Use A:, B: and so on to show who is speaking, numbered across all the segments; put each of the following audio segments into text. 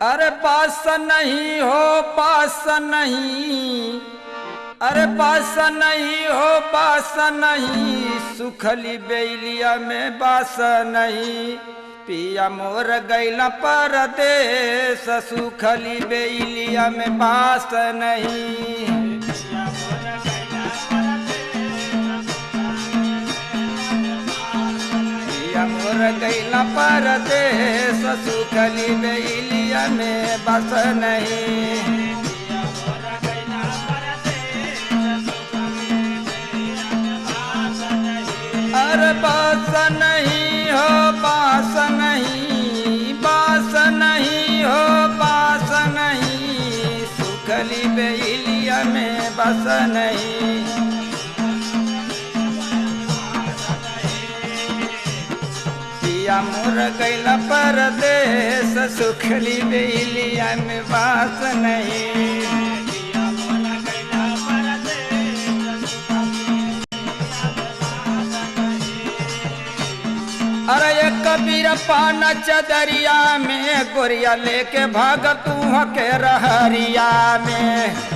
A: अरे पास नहीं हो पास नहीं, अरे पास नहीं हो पास नहीं, सुखली बेलिया में बास नहीं। पिया मोर गैला परदेस, सुखली बेलिया में बास नहीं। मोर गैला परदेस, सुखली बेलिया में बस नहीं। अरे बास नहीं हो बास नहीं, बास नहीं हो बास नहीं, सुखली बेलिया में बस नहीं। पिया मोर गैला परदेस, सुखली बेलिया में बास नहीं। अरे ये कबीर पाना चदरिया में, गोरिया लेके भाग तू के रहरिया में।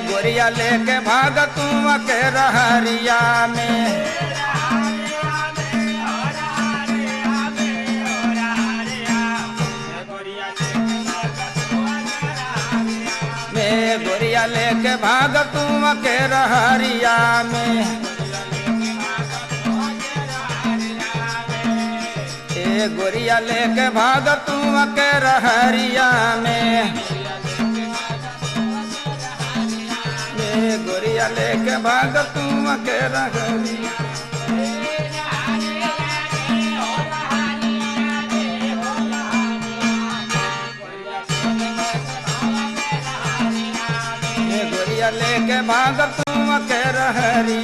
A: गोरिया लेके भाग तू के रहरिया में। गोरिया लेके भाग तू के रहरिया में। गोरिया लेके भाग तू के रहरिया में। गोरिया लेके भाग तू के रहरिया। गोरिया लेके भाग तू के रहरिया।